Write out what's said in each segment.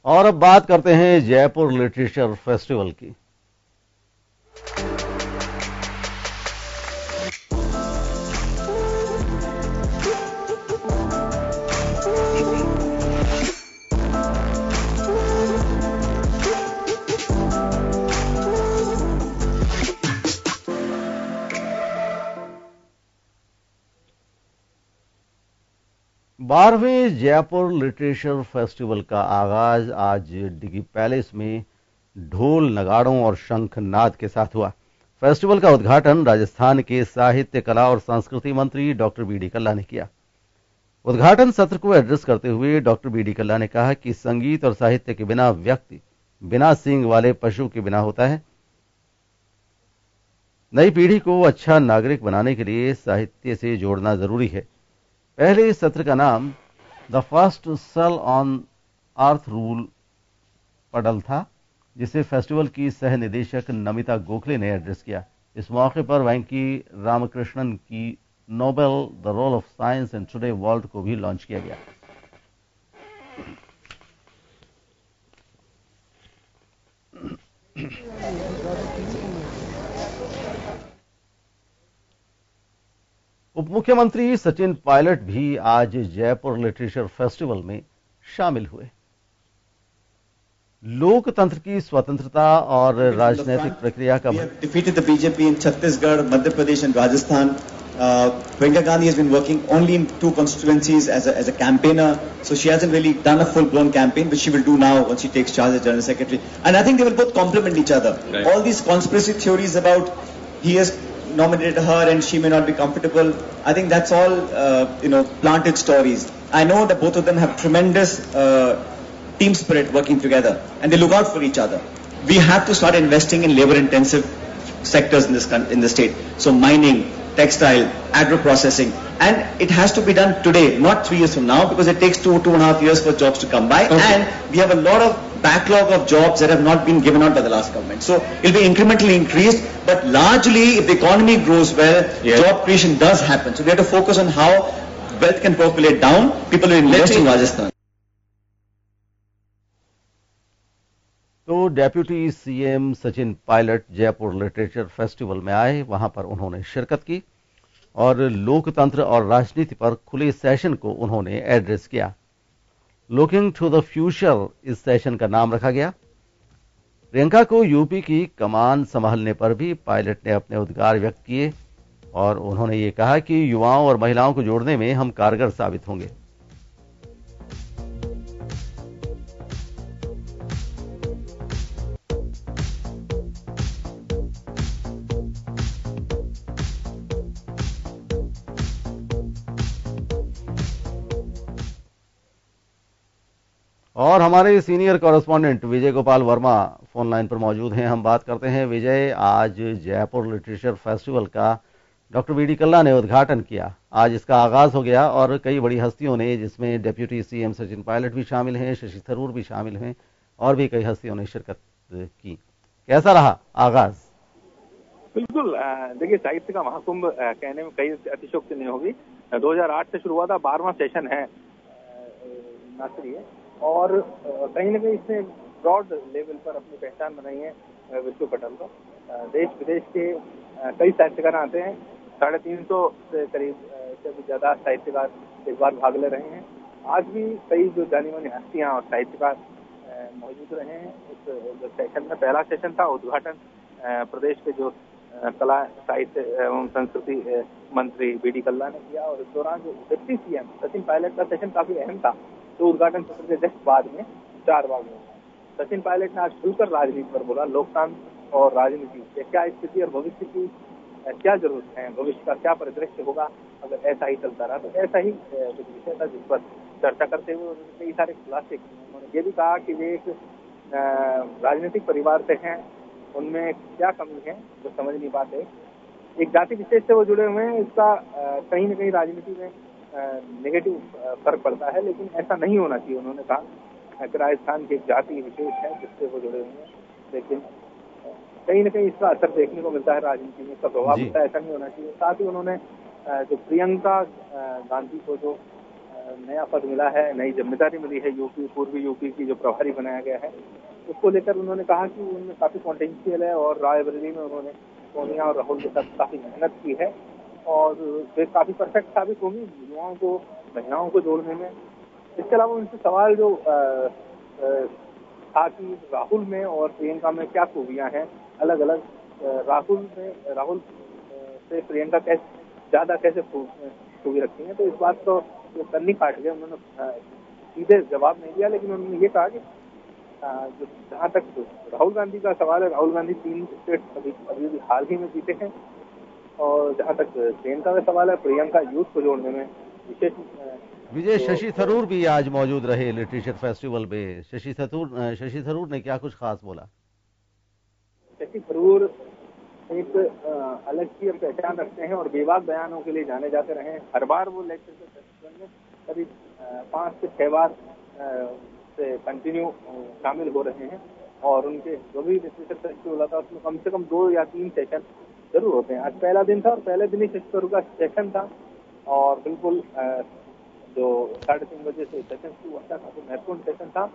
और अब बात करते हैं जयपुर लिटरेचर फेस्टिवल की। बारहवें जयपुर लिटरेचर फेस्टिवल का आगाज आज डिगी पैलेस में ढोल नगाड़ों और शंखनाद के साथ हुआ। फेस्टिवल का उद्घाटन राजस्थान के साहित्य, कला और संस्कृति मंत्री डॉक्टर बी डी कल्ला ने किया। उद्घाटन सत्र को एड्रेस करते हुए डॉक्टर बी डी कल्ला ने कहा कि संगीत और साहित्य के बिना व्यक्ति बिना सींग वाले पशु के बिना होता है। नई पीढ़ी को अच्छा नागरिक बनाने के लिए साहित्य से जोड़ना जरूरी है। पहले इस सत्र का नाम द फर्स्ट सल ऑन अर्थ रूल पडल था, जिसे फेस्टिवल की सह निदेशक नमिता गोखले ने एड्रेस किया। इस मौके पर वेंकी रामकृष्णन की Nobel the role of science in today world को भी लॉन्च किया गया। उप मुख्यमंत्री सचिन पायलट भी आज जयपुर लिटरेचर फेस्टिवल में शामिल हुए। लोकतंत्र की स्वतंत्रता और राजनीतिक प्रक्रिया का defeated the BJP in Chhattisgarh, Madhya Pradesh and Rajasthan. Priyanka Gandhi has been working only in 2 constituencies as a campaigner, so she hasn't really done a full-blown campaign, which she will do now once she takes charge as General Secretary. And I think they will both complement each other. Right. All these conspiracy theories about he has nominated her and she may not be comfortable, I think that's all planted stories. I know that both of them have tremendous team spirit working together, and they look out for each other. We have to start investing in labor-intensive sectors in the state. So mining, textile, agro-processing, and it has to be done today, not 3 years from now, because it takes 2.5 years for jobs to come by, and we have a lot of backlog of jobs that have not been given out by the last government. So it'll be incrementally increased, but largely, if the economy grows well, job creation does happen. So we have to focus on how wealth can percolate down. People will invest in Rajasthan. तो deputy CM Sachin Pilot Jaipur literature festival में आए। वहां पर उन्होंने शिरकत की और लोकतंत्र और राजनीति पर खुले सेशन को उन्होंने एड्रेस किया। लुकिंग टू द फ्यूचर इस सेशन का नाम रखा गया। प्रियंका को यूपी की कमान संभालने पर भी पायलट ने अपने उद्गार व्यक्त किए और उन्होंने ये कहा कि युवाओं और महिलाओं को जोड़ने में हम कारगर साबित होंगे। और हमारे सीनियर कॉरेस्पॉन्डेंट विजय गोपाल वर्मा फोन लाइन पर मौजूद हैं। हम बात करते हैं विजय, आज जयपुर लिटरेचर फेस्टिवल का डॉक्टर बी डी कल्ला ने उद्घाटन किया। आज इसका आगाज हो गया और कई बड़ी हस्तियों ने, जिसमें डेप्यूटी सीएम सचिन पायलट भी शामिल हैं, शशि थरूर भी शामिल हैं और भी कई हस्तियों ने शिरकत की। कैसा रहा आगाज? बिल्कुल, देखिए, साहित्य का महाकुंभ कहने में कई अतिशयोक्ति नहीं होगी। 2008 से शुरू हुआ था, 12वां सेशन है नासिरी है, और कहीं ना कहीं इसने ब्रॉड लेवल पर अपनी पहचान बनाई है विश्व पटल पर। देश विदेश के कई साहित्यकार आते हैं, 350 से करीब से भी ज्यादा साहित्यकार इस बार भाग ले रहे हैं। आज भी कई जो जानी मानी हस्तियां और साहित्यकार मौजूद रहे हैं उस जो सेशन में। पहला सेशन था उद्घाटन प्रदेश के जो कला, साहित्य एवं संस्कृति मंत्री बी डी कल्ला ने किया, और इस दौरान जो डिप्टी सीएम सचिन पायलट का सेशन काफी अहम था। तो उद्घाटन सत्र के जस्ट बाद में 4 भाग में सचिन पायलट ने आज खुलकर राजनीति पर बोला। लोकतंत्र और राजनीति की क्या स्थिति और भविष्य की क्या जरूरत है, भविष्य का क्या परिदृश्य होगा अगर ऐसा ही चलता रहा। तो ऐसा ही विषय था जिस पर चर्चा करते हुए उन्होंने कई सारे खुलासे किए। उन्होंने ये भी कहा कि वे एक राजनीतिक परिवार से हैं, उनमें क्या कमी है जो समझ नहीं पाते। एक जाति विशेष से वो जुड़े हुए हैं, इसका कहीं न कहीं राजनीति में नेगेटिव फर्क पड़ता है, लेकिन ऐसा नहीं होना चाहिए। उन्होंने कहा कि राजस्थान की एक जाति विशेष है जिससे वो जुड़े हुए हैं, लेकिन कहीं न कहीं इसका असर देखने को मिलता है राजनीति में, इसका प्रभाव होता है, ऐसा नहीं होना चाहिए। साथ ही उन्होंने जो प्रियंका गांधी को जो नया पद मिला है, नई जिम्मेदारी मिली है यूपी, पूर्वी यूपी की जो प्रभारी बनाया गया है, उसको लेकर उन्होंने कहा कि उनमें काफी पोटेंशियल है और रायबरेली में उन्होंने सोनिया और राहुल के साथ काफी मेहनत की है और वे काफी परफेक्ट साबित होंगी युवाओं को, महिलाओं को जोड़ने में। इसके अलावा उनसे सवाल जो था कि राहुल में और प्रियंका में क्या खूबियां हैं अलग अलग, राहुल से प्रियंका कैसे खूबी रखती हैं, तो इस बात को कन्नी काट गए। उन्होंने सीधे जवाब नहीं दिया, लेकिन उन्होंने ये कहा कि जहाँ तक राहुल गांधी का सवाल है, राहुल गांधी 3 स्टेट अभी हाल ही में जीते हैं और जहाँ तक प्रियंका का सवाल है, प्रियंका यूथ को जोड़ने में विशेष। विजय, शशि थरूर भी आज मौजूद रहे लिटरेचर फेस्टिवल में। शशि थरूर ने क्या कुछ खास बोला? शशि थरूर एक अलग ही पहचान रखते हैं और बेबाक बयानों के लिए जाने जाते रहे हैं। हर बार वो लिटरेचर फेस्टिवल में करीब 5 से 6 बार से कंटिन्यू शामिल हो रहे हैं और उनके जो भी लिटरेचर फेस्टिवल होता है उसमें कम से कम 2 या 3 सेशन जरूर होते हैं। आज पहला दिन था और पहले दिन ही शशि थरूर का सेशन था और बिल्कुल जो 3:30 बजे से सेशन शुरू हुआ था, काफी महत्वपूर्ण सेशन था।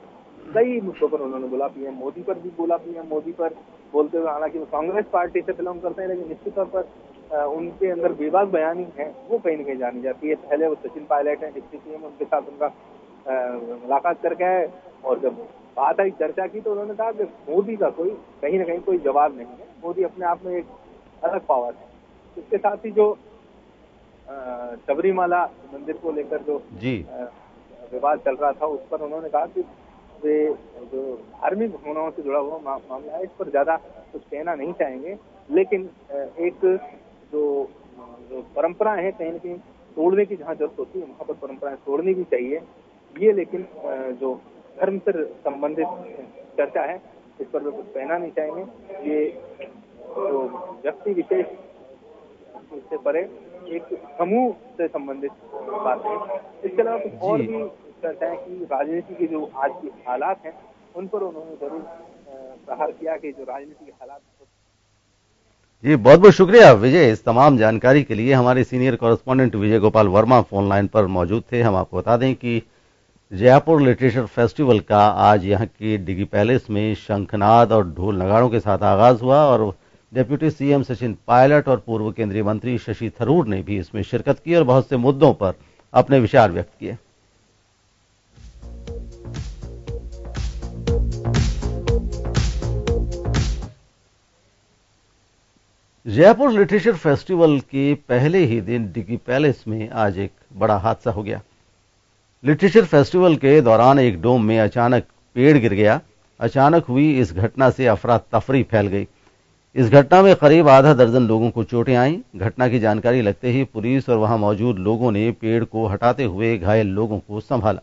कई मुद्दों पर उन्होंने बोला, पीएम मोदी पर भी बोला। पीएम मोदी पर बोलते हुए, हालांकि वो कांग्रेस पार्टी से बिलोंग करते हैं, लेकिन निश्चित तौर पर उनके अंदर बेबाक बयानी है वो कहीं न कहीं जानी जाती है। पहले वो सचिन पायलट है डिप्टी सीएम, उनके साथ उनका मुलाकात करके आए और जब बात आई, चर्चा की, तो उन्होंने कहा कि मोदी का कहीं न कहीं कोई जवाब नहीं है। मोदी अपने आप में एक अलग पावर है। इसके साथ ही जो सबरीमाला मंदिर को लेकर जो विवाद चल रहा था, उस पर उन्होंने कहा कि वे जो धार्मिक भावनाओं से जुड़ा हुआ मामला है, इस पर ज्यादा कुछ कहना नहीं चाहेंगे, लेकिन एक जो परंपरा है कहीं न कहीं तोड़ने की जहाँ जरूरत होती है वहाँ पर परंपराएं तोड़नी भी चाहिए। ये लेकिन जो धर्म से संबंधित चर्चा है, इस पर वे कुछ कहना नहीं चाहेंगे। ये जो व्यक्ति विशेष से परे एक समूह से संबंधित बात है। इसके अलावा कुछ और भी चर्चा है कि राजनीति के जो आज के हालात हैं उन पर उन्होंने जरूर प्रहार किया कि जो राजनीति के हालात। जी, बहुत बहुत शुक्रिया विजय, इस तमाम जानकारी के लिए। हमारे सीनियर कॉरेस्पॉन्डेंट विजय गोपाल वर्मा फोन लाइन पर मौजूद थे। हम आपको बता दें कि जयपुर लिटरेचर फेस्टिवल का आज यहाँ के डिगी पैलेस में शंखनाद और ढोल नगाड़ों के साथ आगाज हुआ और डिप्टी सीएम सचिन पायलट और पूर्व केंद्रीय मंत्री शशि थरूर ने भी इसमें शिरकत की और बहुत से मुद्दों पर अपने विचार व्यक्त किए। जयपुर लिटरेचर फेस्टिवल के पहले ही दिन डिगी पैलेस में आज एक बड़ा हादसा हो गया। लिटरेचर फेस्टिवल के दौरान एक डोम में अचानक पेड़ गिर गया। अचानक हुई इस घटना से अफरा तफरी फैल गई। इस घटना में करीब आधा दर्जन लोगों को चोटें आईं। घटना की जानकारी लगते ही पुलिस और वहां मौजूद लोगों ने पेड़ को हटाते हुए घायल लोगों को संभाला।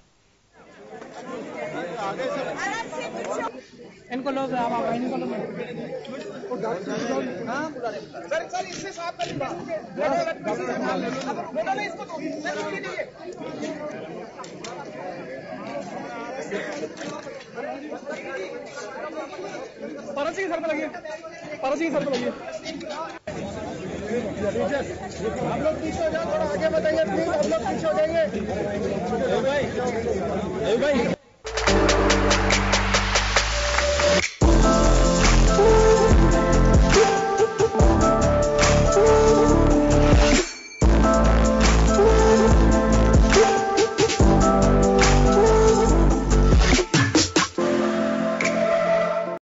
परसी सर पे लगिए, परसी सर पे लगिए। आप लोग पीछे हो जाओ, थोड़ा आगे बताइए प्लीज। आप लोग पीछे हो जाइए भाई।